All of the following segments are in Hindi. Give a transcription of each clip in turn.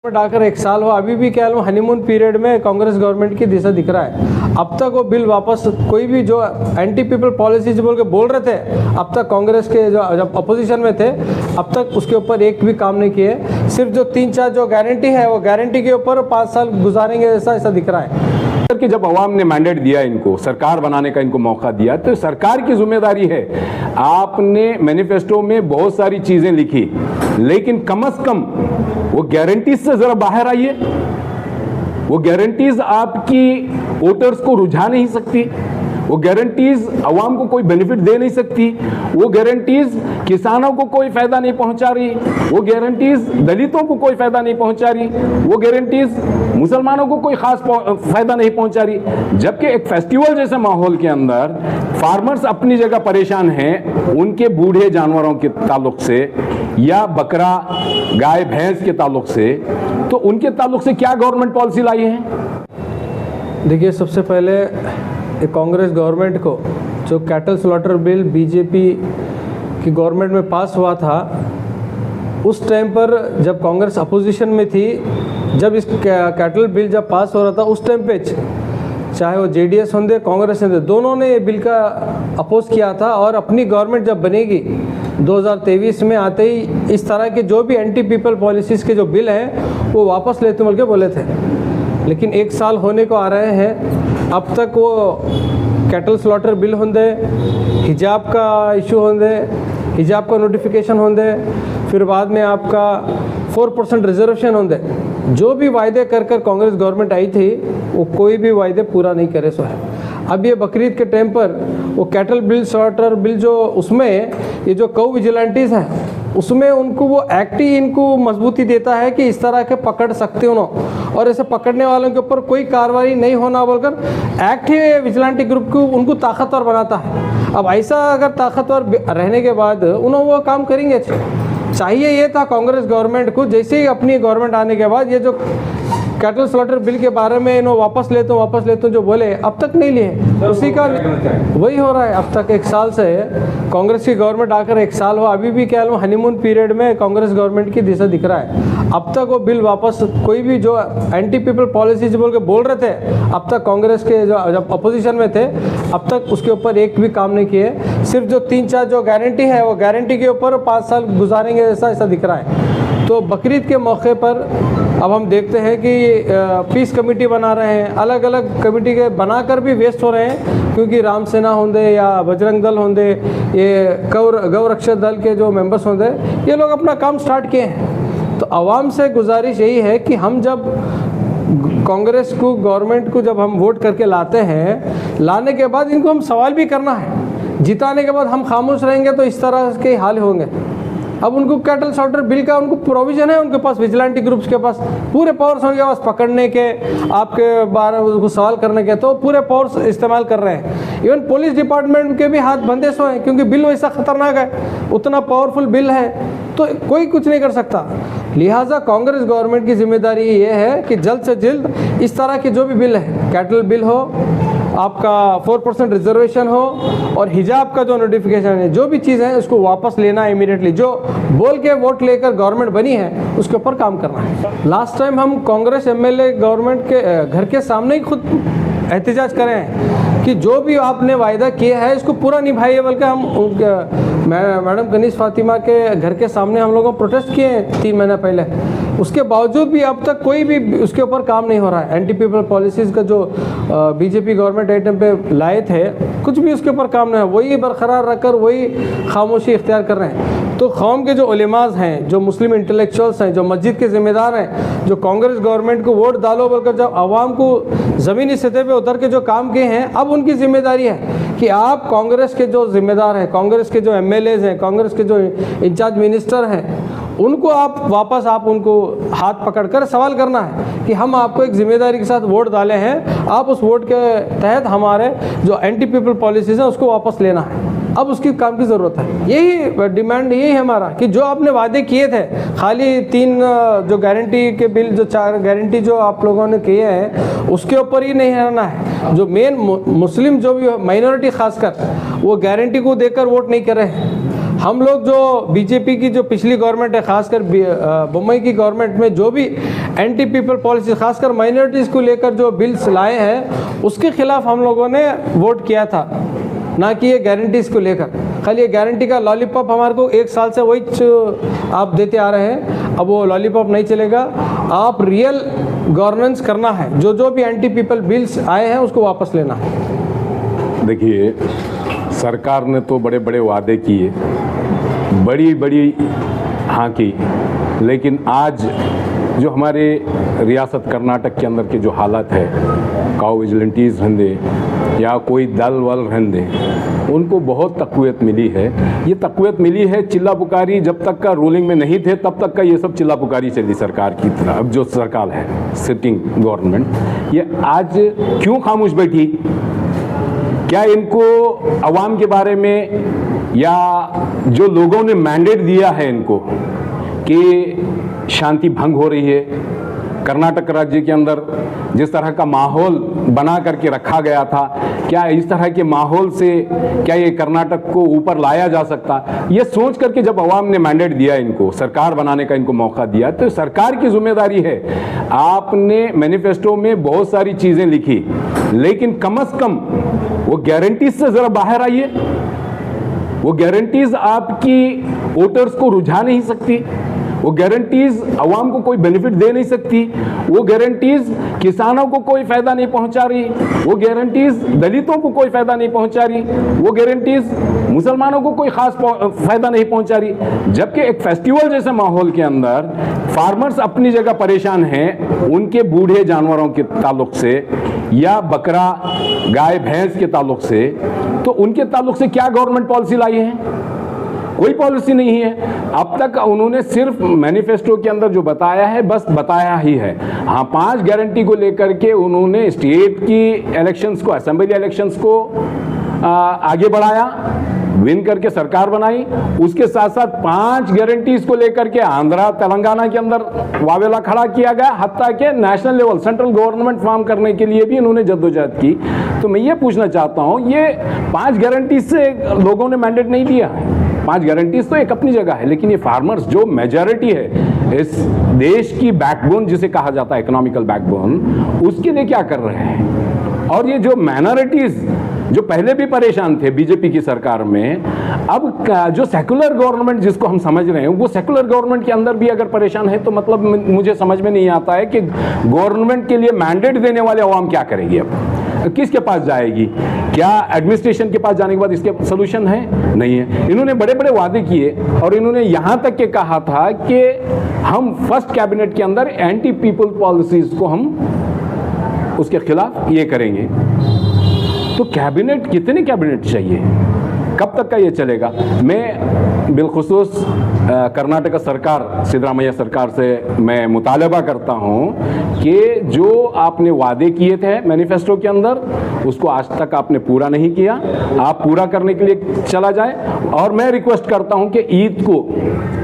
डालकर 1 साल हुआ, अभी भी क्या हनीमून पीरियड में कांग्रेस गवर्नमेंट की दिशा दिख रहा है। अब तक वो बिल वापस, कोई भी जो एंटी पीपल पॉलिसीज बोल रहे थे, अब तक कांग्रेस के जो जब अपोजिशन में थे, अब तक उसके ऊपर एक भी काम नहीं किए। सिर्फ जो 3-4 जो गारंटी है, वो गारंटी के ऊपर 5 साल गुजारेंगे ऐसा दिख रहा है। कि जब अवाम ने मैंडेट दिया, इनको सरकार बनाने का इनको मौका दिया, तो सरकार की जिम्मेदारी है। आपने मैनिफेस्टो में बहुत सारी चीजें लिखी, लेकिन कम से कम वो गारंटीज से जरा बाहर आइए। वो गारंटीज आपकी वोटर्स को रुझा नहीं सकती, वो गारंटीज अवाम को कोई बेनिफिट दे नहीं सकती, वो गारंटीज किसानों को कोई फायदा नहीं पहुंचा रही, वो गारंटीज दलितों को कोई फायदा नहीं पहुंचा रही, वो गारंटीज मुसलमानों को कोई खास फायदा नहीं पहुंचा रही। जबकि एक फेस्टिवल जैसे माहौल के अंदर फार्मर्स अपनी जगह परेशान हैं, उनके बूढ़े जानवरों के ताल्लुक से या बकरा गाय भैंस के ताल्लुक से, तो उनके ताल्लुक से क्या गवर्नमेंट पॉलिसी लाई है? देखिए, सबसे पहले कांग्रेस गवर्नमेंट को जो कैटल स्लॉटर बिल बीजेपी की गवर्नमेंट में पास हुआ था, उस टाइम पर जब कांग्रेस अपोजिशन में थी, जब इस कैटल बिल जब पास हो रहा था, उस टाइम पे चाहे वो जेडीएस होंगे कांग्रेस होंगे, दोनों ने ये बिल का अपोज किया था। और अपनी गवर्नमेंट जब बनेगी 2023 में आते ही इस तरह के जो भी एंटी पीपल पॉलिसीज़ के जो बिल हैं वो वापस लेते बोल के बोले थे। लेकिन 1 साल होने को आ रहे हैं, अब तक वो कैटल स्लॉटर बिल होंगे, हिजाब का इशू होंगे, हिजाब का नोटिफिकेशन होंगे, फिर बाद में आपका 4% रिजर्वेशन होंगे। जो भी वायदे कर कांग्रेस गवर्नमेंट आई थी, वो कोई भी वायदे पूरा नहीं करे सो है। अब ये बकरीद के टाइम पर वो कैटल बिल स्लॉटर बिल जो उसमें ये जो कौ विजिलेंटीज हैं, उसमें उनको वो एक्ट ही इनको मजबूती देता है कि इस तरह के पकड़ सकते हो, और ऐसे पकड़ने वालों के ऊपर कोई कार्रवाई नहीं होना बोलकर एक्ट ही विजिलेंटी ग्रुप को उनको ताकतवर बनाता है। अब ऐसा अगर ताकतवर रहने के बाद उन्होंने वो काम करेंगे। चाहिए ये था कांग्रेस गवर्नमेंट को, जैसे ही अपनी गवर्नमेंट आने के बाद ये जो कैटल स्लॉटर बिल के बारे में इन्हों वापस लेते हूँ जो बोले, अब तक नहीं लिए। उसी का वही हो रहा है। अब तक 1 साल से कांग्रेस की गवर्नमेंट आकर 1 साल हुआ, अभी भी क्या हनीमून पीरियड में कांग्रेस गवर्नमेंट की दिशा दिख रहा है। अब तक वो बिल वापस, कोई भी जो एंटी पीपल पॉलिसीज बोल रहे थे, अब तक कांग्रेस के जो जब अपोजिशन में थे, अब तक उसके ऊपर एक भी काम नहीं किए। सिर्फ जो 3-4 जो गारंटी है, वो गारंटी के ऊपर 5 साल गुजारेंगे ऐसा दिख रहा है। तो बकरीद के मौके पर अब हम देखते हैं कि पीस कमेटी बना रहे हैं, अलग अलग कमेटी के बनाकर भी वेस्ट हो रहे हैं, क्योंकि राम सेना होंगे या बजरंग दल होंगे, ये गौ रक्षक दल के जो मेंबर्स होंगे, ये लोग अपना काम स्टार्ट किए हैं। तो आवाम से गुजारिश यही है कि हम जब कांग्रेस को गवर्नमेंट को जब हम वोट करके लाते हैं, लाने के बाद इनको हम सवाल भी करना है। जिताने के बाद हम खामोश रहेंगे तो इस तरह के हाल होंगे। अब उनको कैटल स्लॉटर बिल का उनको प्रोविजन है, उनके पास विजिलेंटी ग्रुप्स के पास पूरे पावर्स होंगे, बस पकड़ने के, आपके बारे में उसको सवाल करने के, तो पूरे पावर्स इस्तेमाल कर रहे हैं। इवन पुलिस डिपार्टमेंट के भी हाथ बंधे सो हैं, क्योंकि बिल वैसा खतरनाक है, उतना पावरफुल बिल है, तो कोई कुछ नहीं कर सकता। लिहाजा कांग्रेस गवर्नमेंट की जिम्मेदारी ये है कि जल्द से जल्द इस तरह के जो भी बिल है, कैटल बिल हो, आपका 4% रिजर्वेशन हो, और हिजाब का जो नोटिफिकेशन है, जो भी चीज़ है उसको वापस लेना है इमीडिएटली। जो बोल के वोट लेकर गवर्नमेंट बनी है उसके ऊपर काम करना है। लास्ट टाइम हम कांग्रेस एमएलए गवर्नमेंट के घर के सामने ही खुद एहतजाज करें कि जो भी आपने वायदा किया है इसको पूरा निभाइए, बल्कि हम मैडम कनीज़ फातिमा के घर के सामने हम लोगों प्रोटेस्ट किए 3 महीना पहले। उसके बावजूद भी अब तक कोई भी उसके ऊपर काम नहीं हो रहा है। एंटी पीपल पॉलिसीज़ का जो बीजेपी गवर्नमेंट आइटम पे लाए थे, कुछ भी उसके ऊपर काम नहीं है, वही बरकरार रखकर वही खामोशी इख्तियार कर रहे हैं। तो कौम के जो उलेमाज हैं, जो मुस्लिम इंटेलेक्चुअल्स हैं, जो मस्जिद के ज़िम्मेदार हैं, जो कांग्रेस गवर्नमेंट को वोट डालो बोलकर जब आवाम को ज़मीनी सतह पे उतर के जो काम किए हैं, अब उनकी जिम्मेदारी है कि आप कांग्रेस के जो ज़िम्मेदार हैं, कांग्रेस के जो एमएलएज हैं, कांग्रेस के जो इंचार्ज मिनिस्टर हैं, उनको आप वापस उनको हाथ पकड़कर सवाल करना है कि हम आपको एक जिम्मेदारी के साथ वोट डाले हैं, आप उस वोट के तहत हमारे जो एंटी पीपल पॉलिसीज़ हैं उसको वापस लेना है। अब उसकी काम की ज़रूरत है। यही डिमांड यही है हमारा कि जो आपने वादे किए थे, खाली 3 जो गारंटी के बिल, जो 4 गारंटी जो आप लोगों ने किए हैं, उसके ऊपर ही नहीं रहना है। जो मेन मुस्लिम जो भी माइनॉरिटी खासकर, वो गारंटी को देकर वोट नहीं कर रहे हैं। हम लोग जो बीजेपी की जो पिछली गवर्नमेंट है, खासकर बम्बई की गवर्नमेंट में जो भी एंटी पीपल पॉलिसी, खासकर माइनॉरिटीज़ को लेकर जो बिल्स लाए हैं, उसके खिलाफ हम लोगों ने वोट किया था, ना कि ये गारंटीज़ को लेकर। खाली ये गारंटी का लॉलीपॉप हमारे को 1 साल से वही आप देते आ रहे हैं, अब वो लॉलीपॉप नहीं चलेगा। आप रियल गवर्नेंस करना है, जो जो भी एंटी पीपल बिल्स आए हैं उसको वापस लेना है। देखिए, सरकार ने तो बड़े बड़े वादे किए, बड़ी बड़ी हाँ की, लेकिन आज जो हमारे रियासत कर्नाटक के अंदर के जो हालत है, काउ विजिलेंटीज़ रहंदे या कोई दल वल रहंदे, उनको बहुत तक़वियत मिली है। ये तक़वियत मिली है चिल्ला पुकारी जब तक का रूलिंग में नहीं थे, तब तक का ये सब चिल्ला पुकारी चली सरकार की तरह। अब जो सरकार है, सिटिंग गवर्नमेंट, ये आज क्यों खामोश बैठी? क्या इनको अवाम के बारे में या जो लोगों ने मैंडेट दिया है इनको कि शांति भंग हो रही है, कर्नाटक राज्य के अंदर जिस तरह का माहौल बना करके रखा गया था, क्या इस तरह के माहौल से क्या ये कर्नाटक को ऊपर लाया जा सकता? ये सोच करके जब अवाम ने मैंडेट दिया, इनको सरकार बनाने का इनको मौका दिया, तो सरकार की जिम्मेदारी है। आपने मैनिफेस्टो में बहुत सारी चीज़ें लिखी, लेकिन कम से कम वो गारंटीज से ज़रा बाहर आइए। वो गारंटीज आपकी वोटर्स को रुझा नहीं सकती, वो गारंटीज अवाम को कोई बेनिफिट दे नहीं सकती, वो गारंटीज किसानों को कोई फायदा नहीं पहुंचा रही, वो गारंटीज दलितों को कोई फायदा नहीं पहुंचा रही, वो गारंटीज मुसलमानों को कोई खास फायदा नहीं पहुंचा रही। जबकि एक फेस्टिवल जैसे माहौल के अंदर फार्मर्स अपनी जगह परेशान हैं, उनके बूढ़े जानवरों के ताल्लुक से या बकरा गाय भैंस के ताल्लुक से, तो उनके ताल्लुक से क्या गवर्नमेंट पॉलिसी लाई है? कोई पॉलिसी नहीं है। अब तक उन्होंने सिर्फ मैनिफेस्टो के अंदर जो बताया है, बस बताया ही है। हाँ, 5 गारंटी को लेकर के उन्होंने स्टेट की इलेक्शंस को, असेंबली इलेक्शंस को आगे बढ़ाया, विन करके सरकार बनाई। उसके साथ साथ 5 गारंटीज को लेकर के आंध्रा तेलंगाना के अंदर वावेला खड़ा किया गया, हत्ता के national level central government form करने के लिए भी इन्होंने जद्दोजहद की। तो मैं ये पूछना चाहता हूँ, ये 5 गारंटीज से लोगों ने मैंडेट नहीं दिया है। 5 गारंटीज तो एक अपनी जगह है, लेकिन ये फार्मर्स जो मेजॉरिटी है इस देश की बैकबोन जिसे कहा जाता है इकोनॉमिकल बैकबोन, उसके लिए क्या कर रहे हैं? और ये जो माइनॉरिटीज जो पहले भी परेशान थे बीजेपी की सरकार में, अब जो सेकुलर गवर्नमेंट जिसको हम समझ रहे हैं, वो सेकुलर गवर्नमेंट के अंदर भी अगर परेशान है, तो मतलब मुझे समझ में नहीं आता है कि गवर्नमेंट के लिए मैंडेट देने वाले अवाम क्या करेगी? अब किसके पास जाएगी? क्या एडमिनिस्ट्रेशन के पास जाने के बाद इसके सोल्यूशन है? नहीं है। इन्होंने बड़े बड़े वादे किए और इन्होंने यहाँ तक के कहा था कि हम फर्स्ट कैबिनेट के अंदर एंटी पीपल पॉलिसीज को हम उसके खिलाफ ये करेंगे। तो कैबिनेट, कितने कैबिनेट चाहिए? कब तक का ये चलेगा? मैं बिलखुसूस कर्नाटक सरकार, सिद्धरामैया सरकार से मैं मुतालबा करता हूँ कि जो आपने वादे किए थे मैनिफेस्टो के अंदर, उसको आज तक आपने पूरा नहीं किया। आप पूरा करने के लिए चला जाए। और मैं रिक्वेस्ट करता हूँ कि ईद को,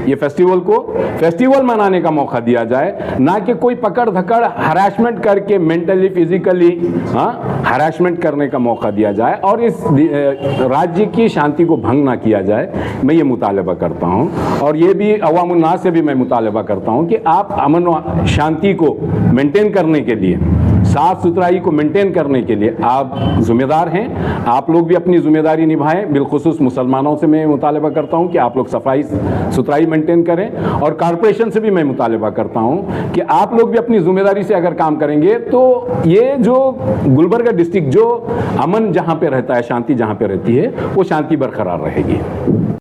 ये फेस्टिवल को फेस्टिवल मनाने का मौका दिया जाए, ना कि कोई पकड़ धकड़ हरासमेंट करके मेंटली फिजिकली हरासमेंट करने का मौका दिया जाए और इस राज्य की शांति को भंग ना किया जाए। मैं ये मुतालबा करता हूँ। और ये भी अवामुन्नास से भी मैं मुतालबा करता हूँ कि आप अमन व शांति को मेंटेन करने के लिए, साफ सुथराई को मेंटेन करने के लिए आप जिम्मेदार हैं। आप लोग भी अपनी जिम्मेदारी निभाएं। बिलखुसूस मुसलमानों से मैं मुतालबा करता हूं कि आप लोग सफाई सुथराई मेंटेन करें, और कॉरपोरेशन से भी मैं मुतालबा करता हूं कि आप लोग भी अपनी जिम्मेदारी से अगर काम करेंगे तो ये जो गुलबर्गा डिस्ट्रिक्ट जो अमन जहां पे रहता है, शांति जहां पे रहती है, वो शांति बरकरार रहेगी।